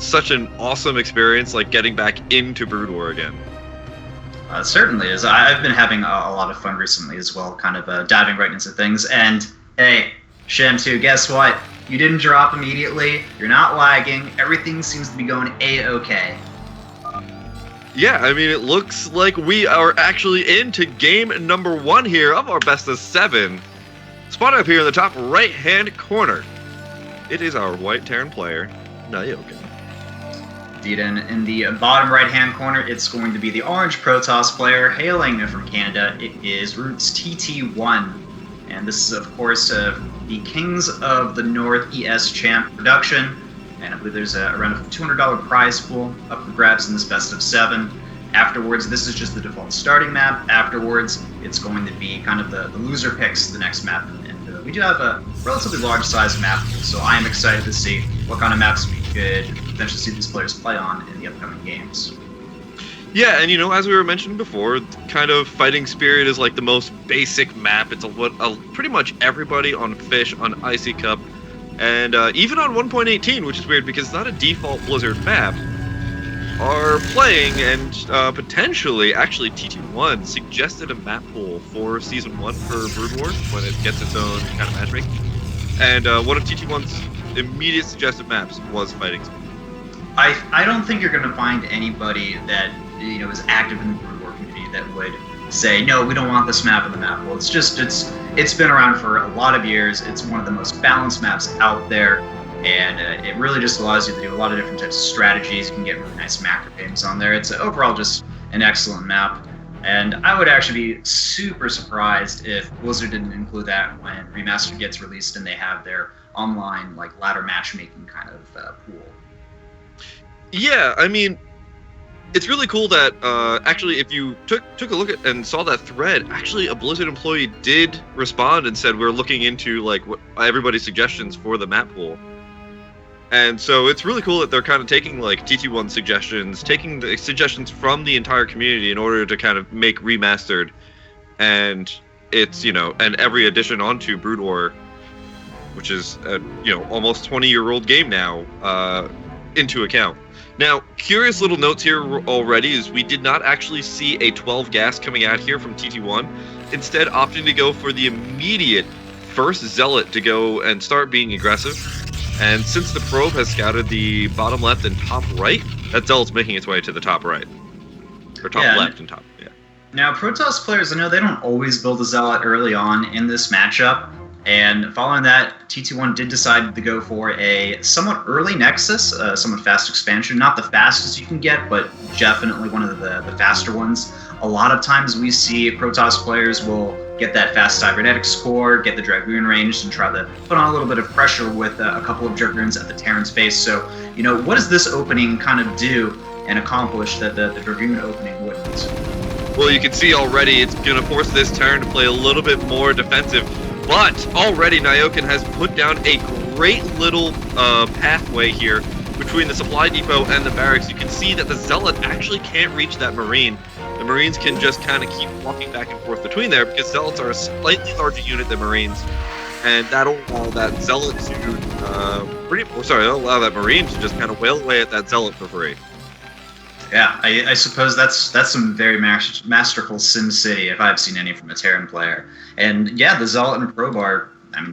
such an awesome experience, like getting back into Brood War again. It certainly is. I've been having a lot of fun recently as well, kind of diving right into things. And hey, Shem 2, guess what? You didn't drop immediately. You're not lagging. Everything seems to be going A-okay. Yeah, I mean, it looks like we are actually into game number 1 here of our best of 7. Spot up here in the top right-hand corner. It is our white Terran player, Nyoken. Indeed, and in the bottom right-hand corner, it's going to be the orange Protoss player hailing from Canada. It is Roots TT1. And this is, of course, the Kings of the North ES Champ production. And I believe there's around a $200 prize pool up for grabs in this best of 7. Afterwards, this is just the default starting map. Afterwards, it's going to be kind of the loser picks the next map. And we do have a relatively large size map, so I am excited to see what kind of maps we could potentially see these players play on in the upcoming games. Yeah, and as we were mentioning before, kind of Fighting Spirit is like the most basic map. It's what pretty much everybody on Fish, on Icy Cup, and even on 1.18, which is weird because it's not a default Blizzard map, are playing, and potentially, actually, TT1 suggested a map pool for Season 1 for Brood War when it gets its own kind of matchmaking. And one of TT1's immediate suggested maps was Fighting Spirit. I don't think you're going to find anybody that is active in the Brood War community that would say, no, we don't want this map in the map. Well, it's been around for a lot of years. It's one of the most balanced maps out there, and it really just allows you to do a lot of different types of strategies. You can get really nice macro games on there. It's overall just an excellent map, and I would actually be super surprised if Blizzard didn't include that when Remastered gets released and they have their online ladder matchmaking kind of pool. Yeah, I mean, it's really cool that actually, if you took a look at and saw that thread, actually a Blizzard employee did respond and said we're looking into what everybody's suggestions for the map pool. And so it's really cool that they're kind of taking TT1 suggestions, taking the suggestions from the entire community in order to kind of make Remastered, and it's and every addition onto Brood War, which is a almost 20-year-old game now, into account. Now, curious little notes here already is we did not actually see a 12 gas coming out here from TT1, instead opting to go for the immediate first Zealot to go and start being aggressive. And since the probe has scouted the bottom left and top right, that Zealot's making its way to the top right. Or top left and top, yeah. Now, Protoss players, I know they don't always build a Zealot early on in this matchup. And following that, TT1 did decide to go for a somewhat early Nexus, somewhat fast expansion. Not the fastest you can get, but definitely one of the faster ones. A lot of times we see Protoss players will get that fast cybernetics core, get the Dragoon ranged, and try to put on a little bit of pressure with a couple of Dragoons at the Terran's face. So, what does this opening kind of do and accomplish that the Dragoon opening wouldn't? Well, you can see already it's going to force this Terran to play a little bit more defensive. But already Nyoken has put down a great little pathway here between the supply depot and the barracks. You can see that the Zealot actually can't reach that Marine. The Marines can just kind of keep walking back and forth between there because Zealots are a slightly larger unit than Marines. And that'll allow that Zealot to, that'll allow that Marine to just kind of wail away at that Zealot for free. Yeah, I suppose that's some very masterful SimCity if I've seen any from a Terran player. And yeah, the Zealot and Probe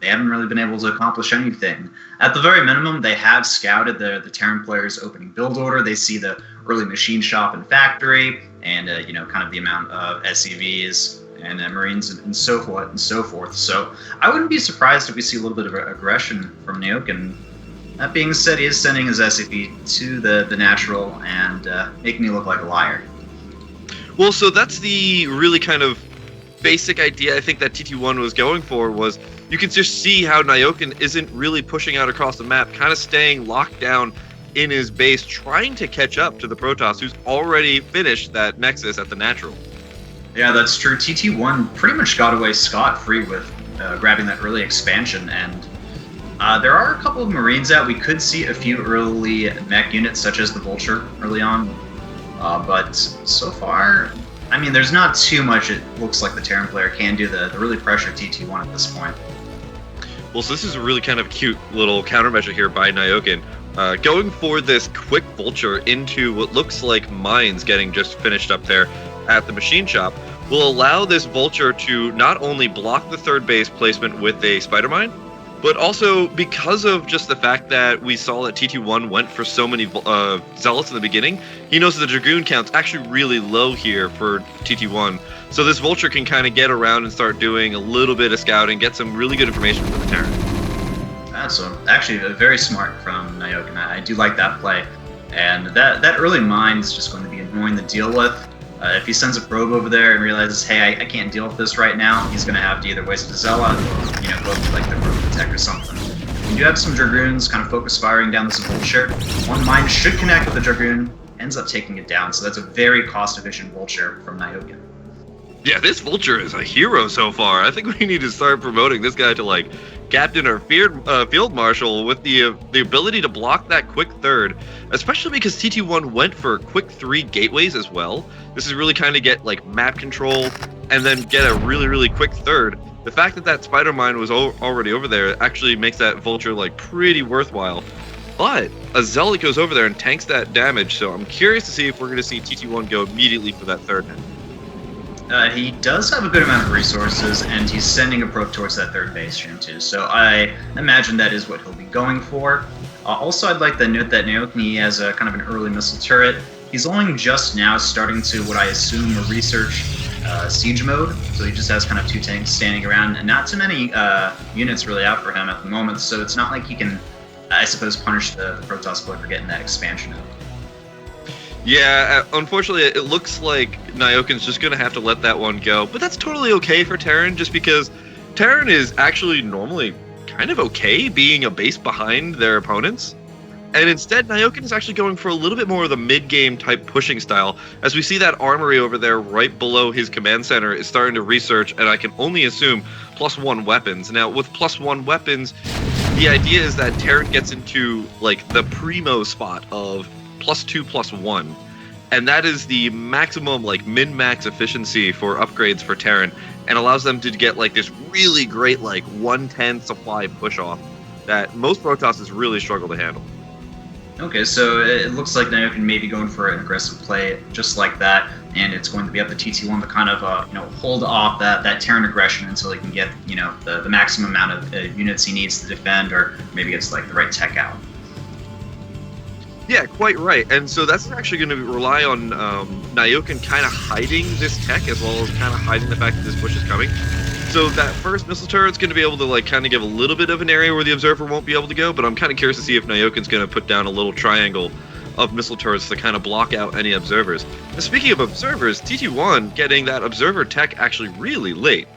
they haven't really been able to accomplish anything. At the very minimum, they have scouted the Terran players' opening build order. They see the early machine shop and factory, and kind of the amount of SCVs and Marines and so forth and so forth. So I wouldn't be surprised if we see a little bit of aggression from Nyoken. That being said, he is sending his SCP to the natural and making me look like a liar. Well, so that's the really kind of basic idea I think that TT1 was going for, was you can just see how Nyoken isn't really pushing out across the map, kind of staying locked down in his base, trying to catch up to the Protoss, who's already finished that Nexus at the natural. Yeah, that's true. TT1 pretty much got away scot-free with grabbing that early expansion, and there are a couple of Marines out. We could see a few early mech units, such as the Vulture, early on. But so far, there's not too much it looks like the Terran player can do the really pressure TT1 at this point. Well, so this is a really kind of cute little countermeasure here by Nyoken. Going for this quick vulture into what looks like mines getting just finished up there at the machine shop will allow this vulture to not only block the third base placement with a spider mine, but also because of just the fact that we saw that TT1 went for so many zealots in the beginning, he knows that the Dragoon count's actually really low here for TT1. So this vulture can kind of get around and start doing a little bit of scouting, get some really good information for the Terran. So actually very smart from Nyoken. I do like that play. And that early mine is just going to be annoying to deal with. If he sends a probe over there and realizes, hey, I can't deal with this right now, he's going to have to either waste a Zealot or, go for like the probe attack or something. You do have some Dragoons kind of focus firing down this vulture. One mine should connect with the Dragoon, ends up taking it down, so that's a very cost-efficient vulture from Nyoken. Yeah, this vulture is a hero so far. I think we need to start promoting this guy to like captain or field marshal with the ability to block that quick third, especially because TT1 went for quick 3 gateways as well. This is really kind of get like map control and then get a really, really quick third. The fact that that spider mine was already over there actually makes that vulture like pretty worthwhile. But a Zealot goes over there and tanks that damage, so I'm curious to see if we're going to see TT1 go immediately for that third hit. He does have a good amount of resources, and he's sending a probe towards that third base stream too, so I imagine that is what he'll be going for. Also, I'd like to note that Nyoken has a kind of an early missile turret. He's only just now starting to, what I assume, research siege mode, so he just has kind of 2 tanks standing around, and not too many units really out for him at the moment, so it's not like he can, I suppose, punish the Protoss player for getting that expansion out. Yeah, unfortunately, it looks like Nyoken's just going to have to let that one go. But that's totally okay for Terran, just because Terran is actually normally kind of okay being a base behind their opponents. And instead, Nyoken is actually going for a little bit more of the mid-game type pushing style, as we see that armory over there right below his command center is starting to research, and I can only assume, +1 weapons. Now, with +1 weapons, the idea is that Terran gets into like the primo spot of +2/+1, and that is the maximum like min-max efficiency for upgrades for Terran, and allows them to get like this really great like 110 supply push off that most Protosses really struggle to handle. Okay, so it looks like Nyoken may be going for an aggressive play just like that, and it's going to be up to TT1 to kind of hold off that Terran aggression until he can get the maximum amount of units he needs to defend, or maybe gets like the right tech out. Yeah, quite right. And so that's actually going to rely on Nyoken kind of hiding this tech, as well as kind of hiding the fact that this push is coming. So that first missile turret's going to be able to like kind of give a little bit of an area where the observer won't be able to go, but I'm kind of curious to see if Nyoken's going to put down a little triangle of missile turrets to kind of block out any observers. And speaking of observers, TT1 getting that observer tech actually really late.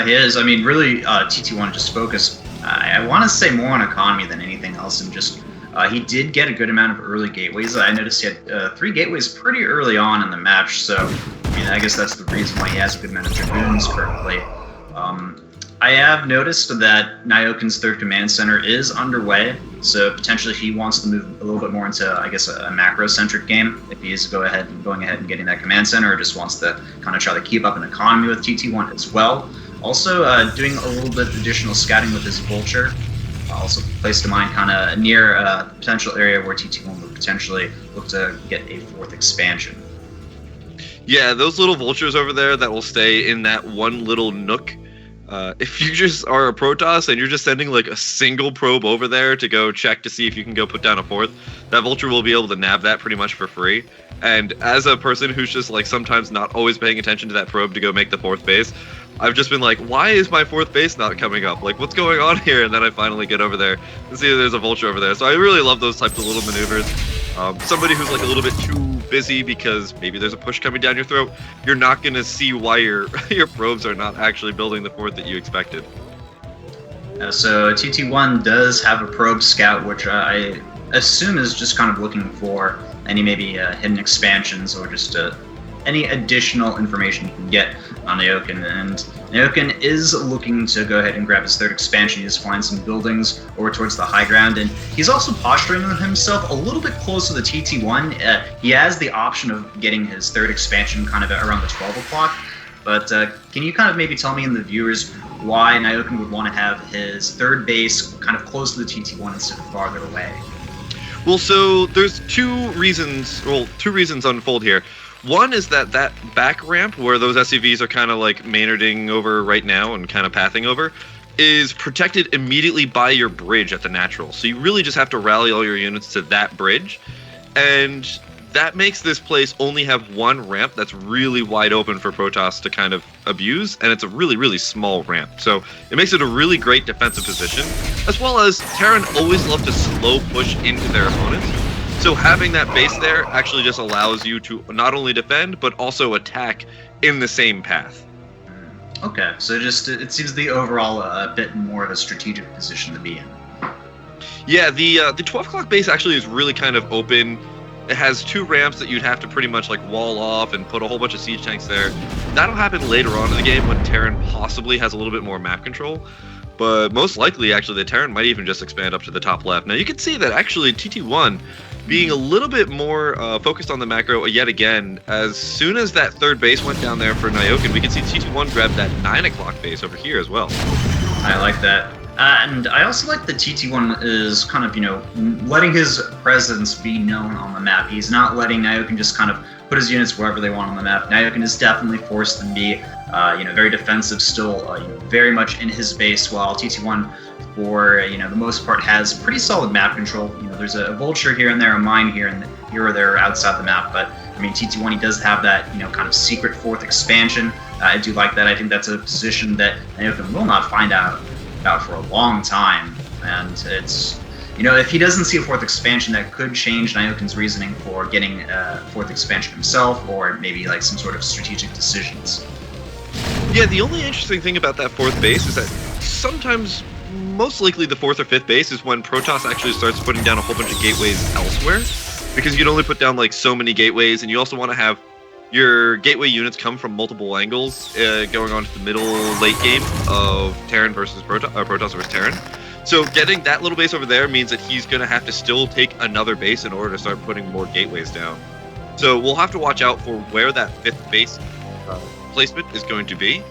He is. I mean, really, TT1 just focused, I want to say, more on economy than anything else, and just he did get a good amount of early gateways. I noticed he had 3 gateways pretty early on in the match, so I mean, I guess that's the reason why he has a good amount of Dragoons currently. I have noticed that Nyoken's third command center is underway, so potentially he wants to move a little bit more into, I guess, a macro-centric game if he is going ahead and getting that command center, or just wants to kind of try to keep up an economy with TT1 as well. Also, doing a little bit of additional scouting with his vulture. Also placed a mine kind of near a potential area where TT1 would potentially look to get a 4th expansion. Yeah, those little vultures over there that will stay in that one little nook. If you just are a Protoss and you're just sending like a single probe over there to go check to see if you can go put down a 4th, that vulture will be able to nab that pretty much for free. And as a person who's just like sometimes not always paying attention to that probe to go make the 4th base, I've just been like, why is my 4th base not coming up? Like, what's going on here? And then I finally get over there and see that there's a vulture over there. So I really love those types of little maneuvers. Somebody who's like a little bit too busy because maybe there's a push coming down your throat, you're not going to see why your probes are not actually building the 4th that you expected. So TT1 does have a probe scout, which I assume is just kind of looking for any maybe hidden expansions, or just any additional information you can get on Nyoken. And Nyoken is looking to go ahead and grab his 3rd expansion. He just finds some buildings over towards the high ground, and he's also posturing himself a little bit closer to TT1. He has the option of getting his 3rd expansion kind of around the 12 o'clock. But can you kind of maybe tell me and the viewers why Nyoken would want to have his third base kind of close to the TT1 instead of farther away? Well, so there's two reasons unfold here. One is that back ramp where those SCVs are kind of like Maynarding over right now and kind of pathing over is protected immediately by your bridge at the natural. So you really just have to rally all your units to that bridge. And that makes this place only have one ramp that's really wide open for Protoss to kind of abuse, and it's a really, really small ramp. So it makes it a really great defensive position, as well as Terran always love to slow push into their opponents. So having that base there actually just allows you to not only defend, but also attack in the same path. Okay, so just it seems the overall a bit more of a strategic position to be in. Yeah, the 12 o'clock base actually is really kind of open. It has two ramps that you'd have to pretty much like wall off and put a whole bunch of siege tanks there. That'll happen later on in the game when Terran possibly has a little bit more map control. But most likely, actually, the Terran might even just expand up to the top left. Now, you can see that actually TT1 being a little bit more focused on the macro yet again. As soon as that third base went down there for Nyoken, we can see TT1 grab that 9 o'clock base over here as well. I like that. And I also like that TT1 is kind of, letting his presence be known on the map. He's not letting Nyoken just kind of put his units wherever they want on the map. Nyoken is definitely forced to be, very defensive still, very much in his base, while TT1, for, the most part, has pretty solid map control. There's a vulture here and there, a mine here or there outside the map, but, I mean, TT1, he does have that, kind of secret fourth expansion. I do like that. I think that's a position that Nyoken will not find out about for a long time, and it's if he doesn't see a fourth expansion, that could change Nyoken's reasoning for getting a fourth expansion himself, or maybe like some sort of strategic decisions. Yeah, the only interesting thing about that fourth base is that sometimes, most likely the fourth or fifth base is when Protoss actually starts putting down a whole bunch of gateways elsewhere, because you can only put down like so many gateways, and you also want to have your gateway units come from multiple angles, going on to the middle late game of Terran versus Protoss versus Terran. So getting that little base over there means that he's going to have to still take another base in order to start putting more gateways down. So we'll have to watch out for where that fifth base placement is going to be.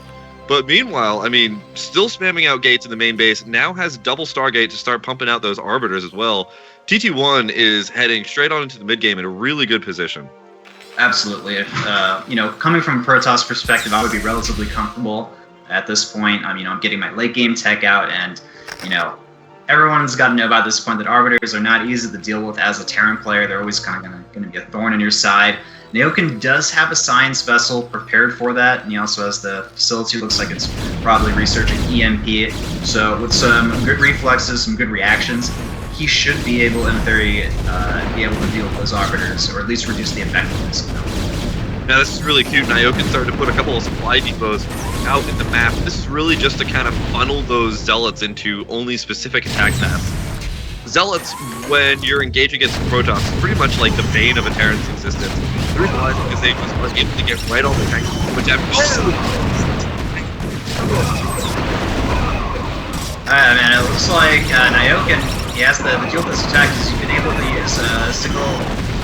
But meanwhile, I mean, still spamming out gates in the main base, now has double Stargate to start pumping out those Arbiters as well. TT1 is heading straight on into the mid game in a really good position. Absolutely. Coming from a Protoss perspective, I would be relatively comfortable at this point. I'm getting my late game tech out, and, everyone's got to know about this point that Arbiters are not easy to deal with as a Terran player. They're always kind of going to be a thorn in your side. Nyoken does have a science vessel prepared for that, and he also has the facility. Looks like it's probably researching EMP. So with some good reflexes, some good reactions, he should be able, in theory, be able to deal with those Arbiters, or at least reduce the effectiveness of them. Now this is really cute. Nyoken started to put a couple of supply depots out in the map. This is really just to kind of funnel those Zealots into only specific attack paths. Zealots, when you're engaging against Protoss, is pretty much like the bane of a Terran's existence. The reason why is because they just are able to get right on the tank, which Man, it looks like Nyoken, he has the deal with this attack is you've been able to use a single,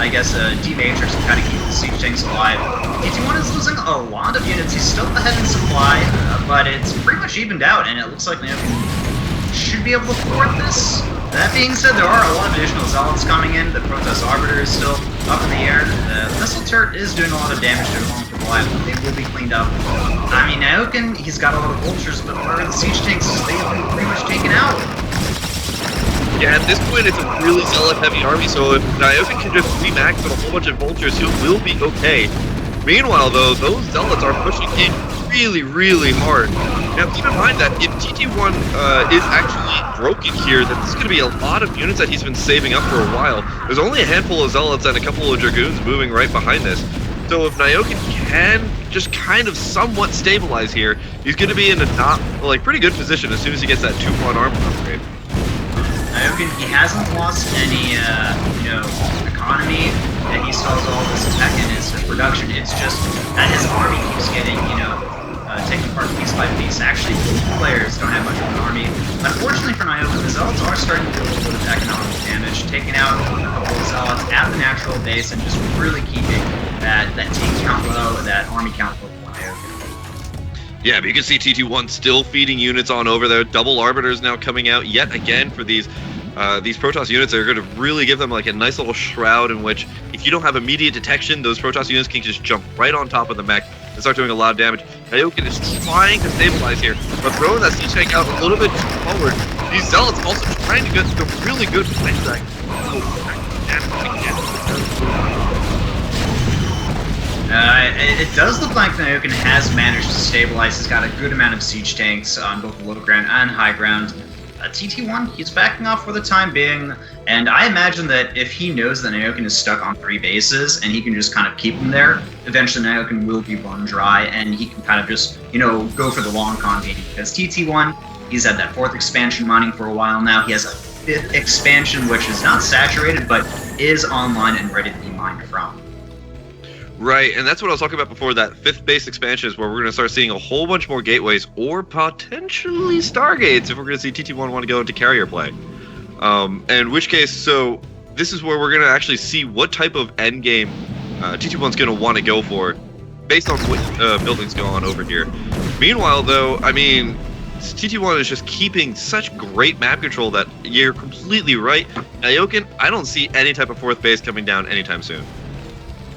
D-Matrix to kind of keep the siege tanks alive. TT1 is losing a lot of units. He's still ahead in supply, but it's pretty much evened out, and it looks like Nyoken should be able to thwart this. That being said, there are a lot of additional Zealots coming in. The Protoss Arbiter is still up in the air. The missile turret is doing a lot of damage to the long-term life, but they will be cleaned up. Nyoken, he's got a lot of vultures, but where are the siege tanks? They've been pretty much taken out. Yeah, at this point, it's a really Zealot-heavy army, so if Nyoken can just remax with a whole bunch of vultures, he will be okay. Meanwhile, though, those Zealots are pushing in really, really hard. Now, keep in mind that if TT1 is actually broken here, then this is going to be a lot of units that he's been saving up for a while. There's only a handful of Zealots and a couple of Dragoons moving right behind this. So if Nyoken can just kind of somewhat stabilize here, he's going to be in a pretty good position as soon as he gets that 2-1 armor upgrade. Nyoken, he hasn't lost any, economy, and he still has all this tech in his production. It's just that his army keeps getting, taken apart piece by piece. Actually, players don't have much of an army. Unfortunately for Nyoken, the Zealots are starting to do a little bit of economic damage, taking out a couple of Zealots at the natural base and just really keeping that team count low, that army count low for Nyoken. Yeah, but you can see TT1 still feeding units on over there. Double Arbiters now coming out yet again for these Protoss units. Are going to really give them like a nice little shroud in which, if you don't have immediate detection, those Protoss units can just jump right on top of the mech and start doing a lot of damage. Nyoken is trying to stabilize here, but throwing that siege tank out a little bit forward. These Zealots also trying to get some really good flank track. It does look like Nyoken has managed to stabilize. He's got a good amount of siege tanks on both the low ground and high ground. TT1, he's backing off for the time being, and I imagine that if he knows that Nyoken is stuck on 3 bases and he can just kind of keep him there, eventually Nyoken will be run dry and he can kind of just, go for the long con game. Because TT1, he's had that 4th expansion mining for a while now. He has a 5th expansion, which is not saturated, but is online and ready to be mined from. Right, and that's what I was talking about before. That 5th base expansion is where we're going to start seeing a whole bunch more gateways or potentially Stargates if we're going to see TT1 want to go into carrier play. In which case, so this is where we're going to actually see what type of endgame TT1's going to want to go for based on what buildings go on over here. Meanwhile, though, I mean, TT1 is just keeping such great map control that you're completely right. Nyoken, I don't see any type of 4th base coming down anytime soon.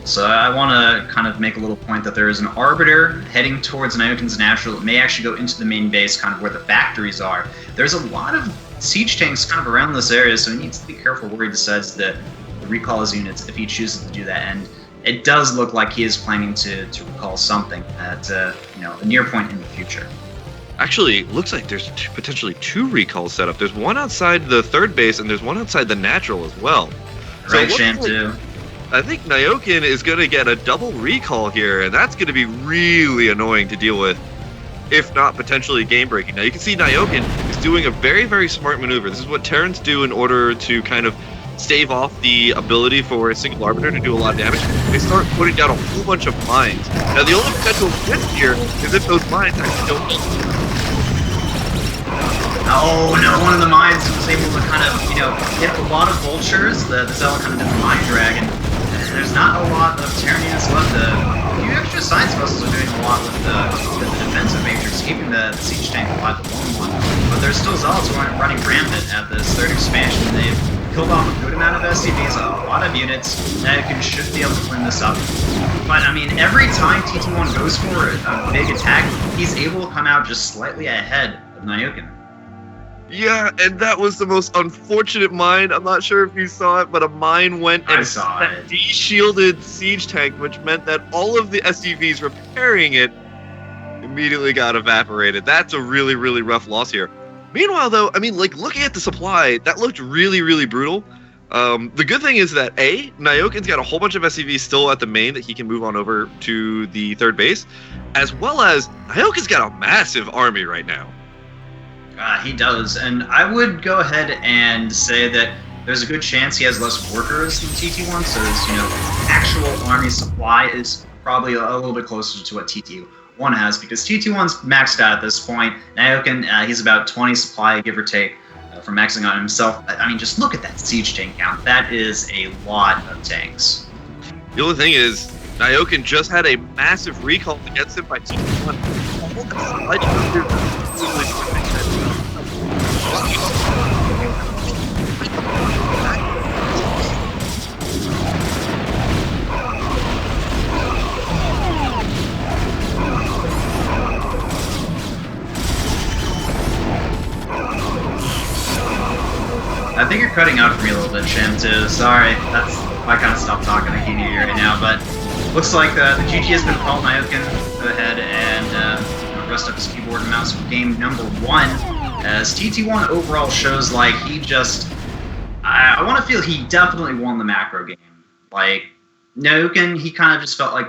So I want to kind of make a little point that there is an Arbiter heading towards Nyoken's natural. It may actually go into the main base, kind of where the factories are. There's a lot of siege tanks kind of around this area, so he needs to be careful where he decides to recall his units if he chooses to do that. And it does look like he is planning to recall something at a near point in the future. Actually, it looks like there's potentially 2 recalls set up. There's one outside the 3rd base, and there's one outside the natural as well. Right, Sham, too. I think Nyoken is going to get a double recall here, and that's going to be really annoying to deal with, if not potentially game-breaking. Now, you can see Nyoken is doing a very, very smart maneuver. This is what Terrans do in order to kind of stave off the ability for a single Arbiter to do a lot of damage. They start putting down a whole bunch of mines. Now, the only potential risk here is if those mines actually don't... Oh no, one of the mines was able to kind of, hit a lot of vultures. The Zealot kind of did the mine dragon. There's not a lot of Terran units left. A few extra science vessels are doing a lot with the defensive majors, keeping the siege tank alive, the lone one. But there's still Zealots who aren't running rampant at this 3rd expansion. They've killed off a good amount of SCVs, a lot of units. Nyoken should be able to clean this up. But I mean, every time TT1 goes for a big attack, he's able to come out just slightly ahead of Nyoken. Yeah, and that was the most unfortunate mine. I'm not sure if you saw it, but a mine went and de-shielded siege tank, which meant that all of the SCVs repairing it immediately got evaporated. That's a really, really rough loss here. Meanwhile, though, I mean, like, looking at the supply, that looked really, really brutal. The good thing is that, A, Nyoken's got a whole bunch of SCVs still at the main that he can move on over to the 3rd base, as well as Nyoken's got a massive army right now. He does, and I would go ahead and say that there's a good chance he has less workers than TT1, so his, actual army supply is probably a little bit closer to what TT1 has, because TT1's maxed out at this point. Nyoken, he's about 20 supply, give or take, from maxing out himself. I mean, just look at that siege tank count. That is a lot of tanks. The only thing is, Nyoken just had a massive recall against him by TT1. I think you're cutting out for me a little bit, Shim, too. Sorry, that's I kind of stopped talking. I can't hear you right now, but looks like the GG has been called. Nyoken go ahead and rest up his keyboard and mouse for game number 1. As TT1 overall shows like he just, I want to feel he definitely won the macro game. Like, Nyoken, he kind of just felt like